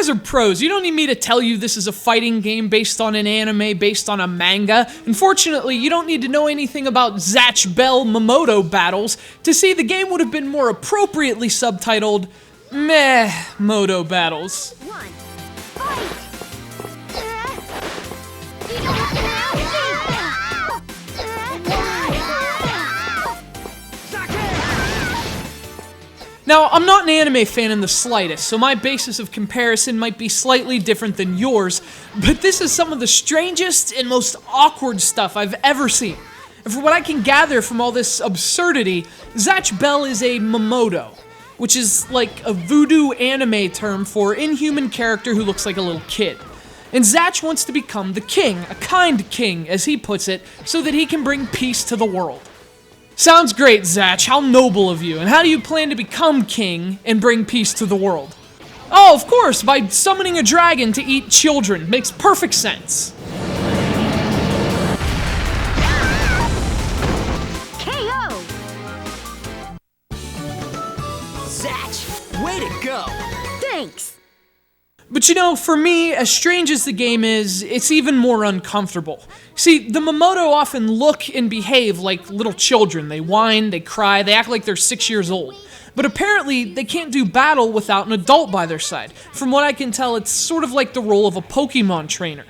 guys are pros. You don't need me to tell you this is a fighting game based on an anime, based on a manga. Unfortunately, you don't need to know anything about ZATCH Bell MAMODO battles to see the game would have been more appropriately subtitled Meh Modo Battles. Now, I'm not an anime fan in the slightest, so my basis of comparison might be slightly different than yours, but this is some of the strangest and most awkward stuff I've ever seen. And for what I can gather from all this absurdity, ZATCH Bell is a MAMODO, which is like a voodoo anime term for inhuman character who looks like a little kid. And ZATCH wants to become the king, a kind king, as he puts it, so that he can bring peace to the world. Sounds great, ZATCH. How noble of you. And how do you plan to become king and bring peace to the world? Oh, of course, by summoning a dragon to eat children. Makes perfect sense. KO! ZATCH, way to go! Thanks! But you know, for me, as strange as the game is, it's even more uncomfortable. See, the MAMODO often look and behave like little children. They whine, they cry, they act like they're 6 years old. But apparently, they can't do battle without an adult by their side. From what I can tell, it's sort of like the role of a Pokemon trainer.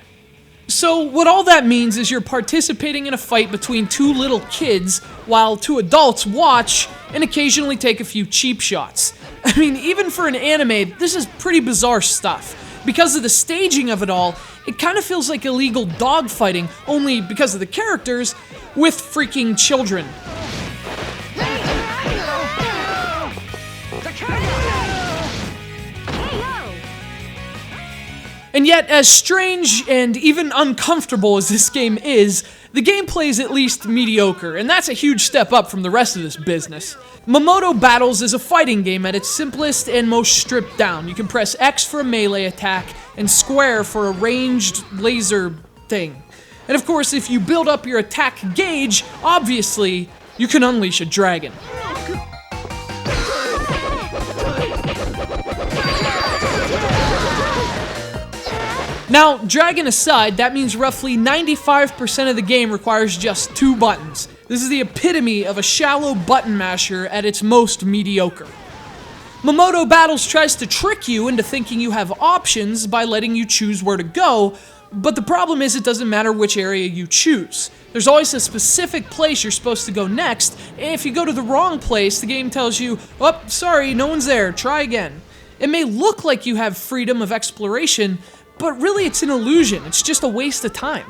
So, what all that means is you're participating in a fight between two little kids, while two adults watch and occasionally take a few cheap shots. I mean, even for an anime, this is pretty bizarre stuff. Because of the staging of it all, it kind of feels like illegal dogfighting, only because of the characters, with freaking children. And yet, as strange and even uncomfortable as this game is, the gameplay is at least mediocre, and that's a huge step up from the rest of this business. MAMODO Battles is a fighting game at its simplest and most stripped down. You can press X for a melee attack, and square for a ranged laser thing. And of course, if you build up your attack gauge, obviously, you can unleash a dragon. Now, dragon aside, that means roughly 95% of the game requires just 2 buttons. This is the epitome of a shallow button masher at its most mediocre. MAMODO Battles tries to trick you into thinking you have options by letting you choose where to go, but the problem is it doesn't matter which area you choose. There's always a specific place you're supposed to go next, and if you go to the wrong place, the game tells you, "Oh, sorry, no one's there, try again." It may look like you have freedom of exploration, but really it's an illusion, it's just a waste of time.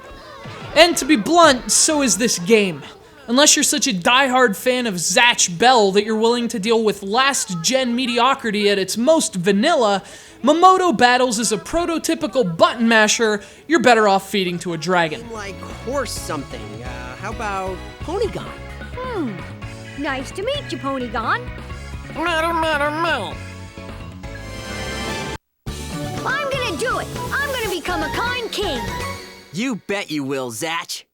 And to be blunt, so is this game. Unless you're such a diehard fan of ZATCH Bell that you're willing to deal with last-gen mediocrity at its most vanilla, MAMODO Battles is a prototypical button masher you're better off feeding to a dragon. Like horse something. How about Ponygon? Nice to meet you, Ponygon. I'm gonna do it! I'm gonna become a kind king! You bet you will, ZATCH.